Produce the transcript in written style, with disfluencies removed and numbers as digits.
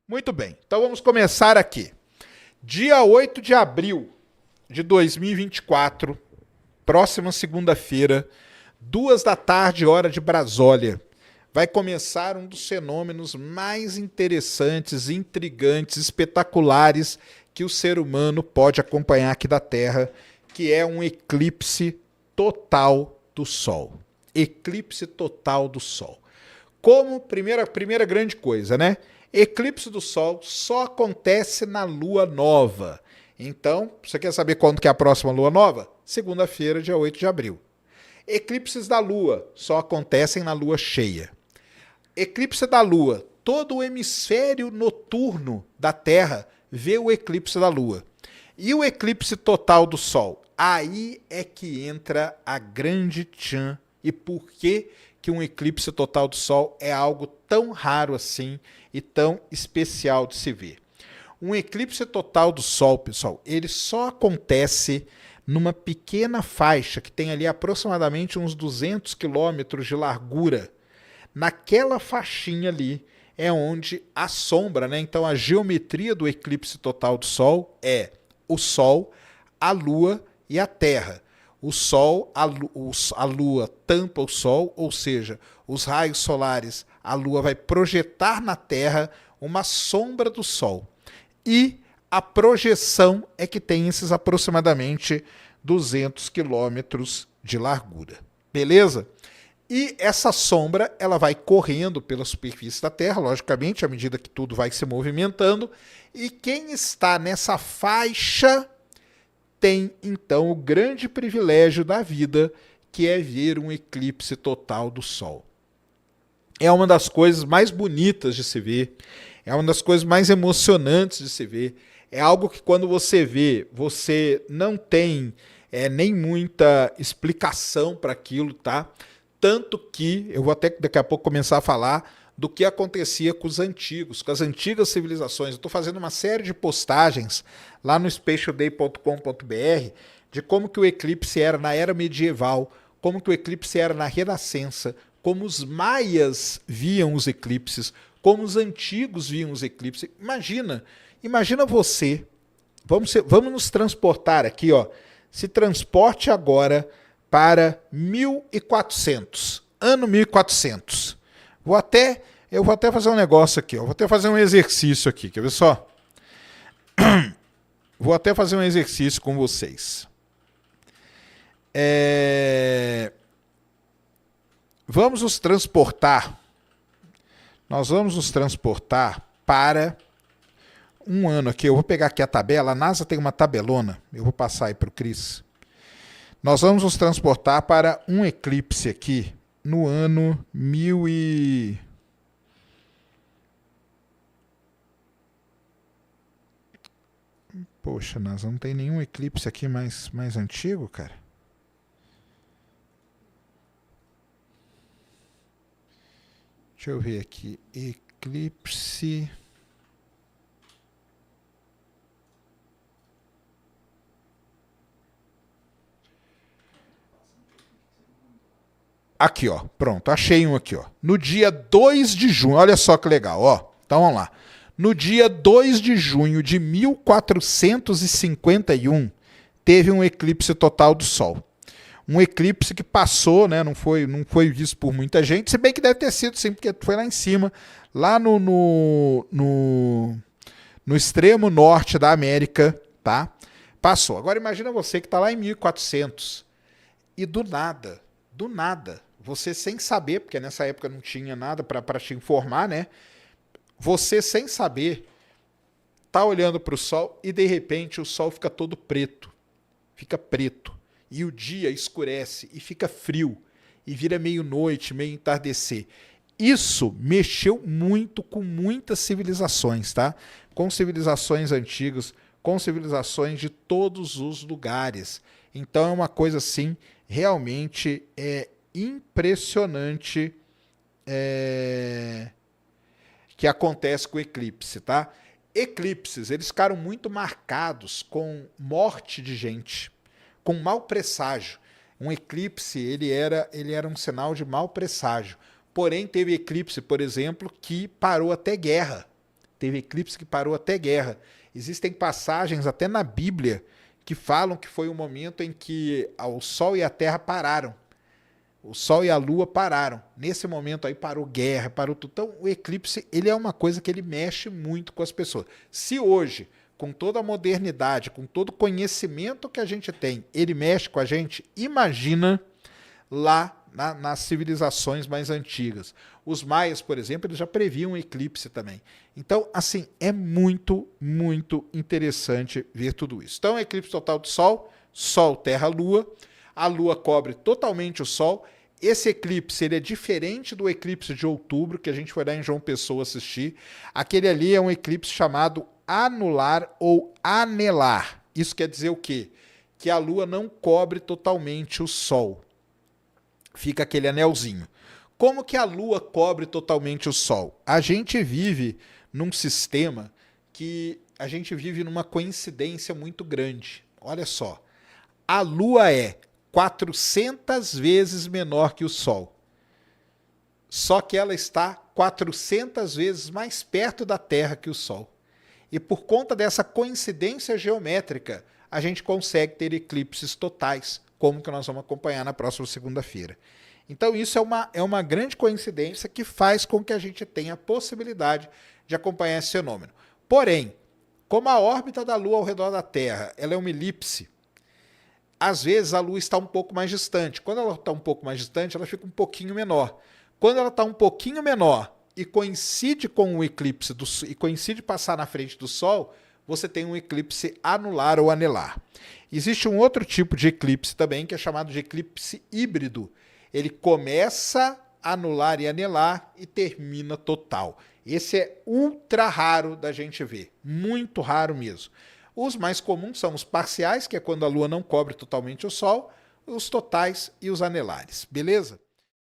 Muito bem, então vamos começar aqui. Dia 8 de abril de 2024, próxima segunda-feira, 2 da tarde, hora de Brasília, vai começar um dos fenômenos mais interessantes, intrigantes, espetaculares que o ser humano pode acompanhar aqui da Terra, que é um eclipse total do Sol. Eclipse total do Sol. Como primeira grande coisa, né? Eclipse do Sol só acontece na Lua Nova. Então, você quer saber quando que é a próxima Lua Nova? Segunda-feira, dia 8 de abril. Eclipses da Lua só acontecem na Lua cheia. Eclipse da Lua, todo o hemisfério noturno da Terra vê o eclipse da Lua. E o eclipse total do Sol? Aí é que entra a grande tchan e por que um eclipse total do Sol é algo tão raro assim e tão especial de se ver. Um eclipse total do Sol, pessoal, ele só acontece numa pequena faixa que tem ali aproximadamente uns 200 quilômetros de largura. Naquela faixinha ali é onde a sombra, né? Então a geometria do eclipse total do Sol é o Sol, a Lua e a Terra. O Sol, a Lua tampa o Sol, ou seja, os raios solares, a Lua vai projetar na Terra uma sombra do Sol. E a projeção é que tem esses aproximadamente 200 quilômetros de largura. Beleza? E essa sombra ela vai correndo pela superfície da Terra, logicamente, à medida que tudo vai se movimentando. E quem está nessa faixa tem, então, o grande privilégio da vida, que é ver um eclipse total do Sol. É uma das coisas mais bonitas de se ver, é uma das coisas mais emocionantes de se ver. É algo que quando você vê, você não tem nem muita explicação para aquilo, tá? Tanto que, eu vou até daqui a pouco começar a falar do que acontecia com os antigos, com as antigas civilizações. Eu estou fazendo uma série de postagens lá no spatialday.com.br de como que o eclipse era na era medieval, como que o eclipse era na Renascença, como os maias viam os eclipses, como os antigos viam os eclipses. Imagina você, vamos nos transportar aqui, ó, se transporte agora para 1400, ano 1400. Eu vou até fazer um negócio aqui, ó. Vou até fazer um exercício aqui, quer ver só? Vou até fazer um exercício com vocês. Vamos nos transportar. Nós vamos nos transportar para um ano aqui. Eu vou pegar aqui a tabela. A NASA tem uma tabelona. Eu vou passar aí para o Cris. Nós vamos nos transportar para um eclipse aqui no ano 1000 e... Poxa, nós não tem nenhum eclipse aqui mais antigo, cara. Deixa eu ver aqui. Eclipse... Aqui, ó. Pronto, achei um aqui, ó. No dia 2 de junho, olha só que legal, ó. Então vamos lá. No dia 2 de junho de 1451, teve um eclipse total do Sol. Um eclipse que passou, né, não foi visto por muita gente, se bem que deve ter sido sim, porque foi lá em cima, lá no extremo norte da América, tá? Passou. Agora imagina você que está lá em 1400 e do nada, você sem saber, porque nessa época não tinha nada para te informar, né? Você sem saber, tá olhando para o Sol e de repente o Sol fica todo preto. Fica preto. E o dia escurece e fica frio. E vira meio noite, meio entardecer. Isso mexeu muito com muitas civilizações, tá? Com civilizações antigas, com civilizações de todos os lugares. Então é uma coisa assim, realmente impressionante que acontece com o eclipse, tá? Eclipses, eles ficaram muito marcados com morte de gente, com mau presságio. Um eclipse, ele era um sinal de mau presságio. Porém, teve eclipse, por exemplo, que parou até guerra. Teve eclipse que parou até guerra. Existem passagens até na Bíblia que falam que foi um momento em que o Sol e a Terra pararam. O Sol e a Lua pararam. Nesse momento aí parou guerra, parou tudo. Então o eclipse ele é uma coisa que ele mexe muito com as pessoas. Se hoje, com toda a modernidade, com todo o conhecimento que a gente tem, ele mexe com a gente, imagina lá nas civilizações mais antigas. Os maias, por exemplo, eles já previam um eclipse também. Então, assim, é muito, muito interessante ver tudo isso. Então, eclipse total do Sol, Sol, Terra, Lua. A Lua cobre totalmente o Sol. Esse eclipse ele é diferente do eclipse de outubro, que a gente foi lá em João Pessoa assistir. Aquele ali é um eclipse chamado anular ou anelar. Isso quer dizer o quê? Que a Lua não cobre totalmente o Sol. Fica aquele anelzinho. Como que a Lua cobre totalmente o Sol? A gente vive num sistema que a gente vive numa coincidência muito grande. Olha só, a Lua é 400 vezes menor que o Sol. Só que ela está 400 vezes mais perto da Terra que o Sol. E por conta dessa coincidência geométrica, a gente consegue ter eclipses totais, como que nós vamos acompanhar na próxima segunda-feira. Então isso é uma grande coincidência que faz com que a gente tenha a possibilidade de acompanhar esse fenômeno. Porém, como a órbita da Lua ao redor da Terra ela é uma elipse, às vezes a Lua está um pouco mais distante. Quando ela está um pouco mais distante, ela fica um pouquinho menor. Quando ela está um pouquinho menor e coincide com o eclipse e coincide passar na frente do Sol, você tem um eclipse anular ou anelar. Existe um outro tipo de eclipse também, que é chamado de eclipse híbrido. Ele começa anular e anelar e termina total. Esse é ultra raro da gente ver, muito raro mesmo. Os mais comuns são os parciais, que é quando a Lua não cobre totalmente o Sol, os totais e os anelares, beleza?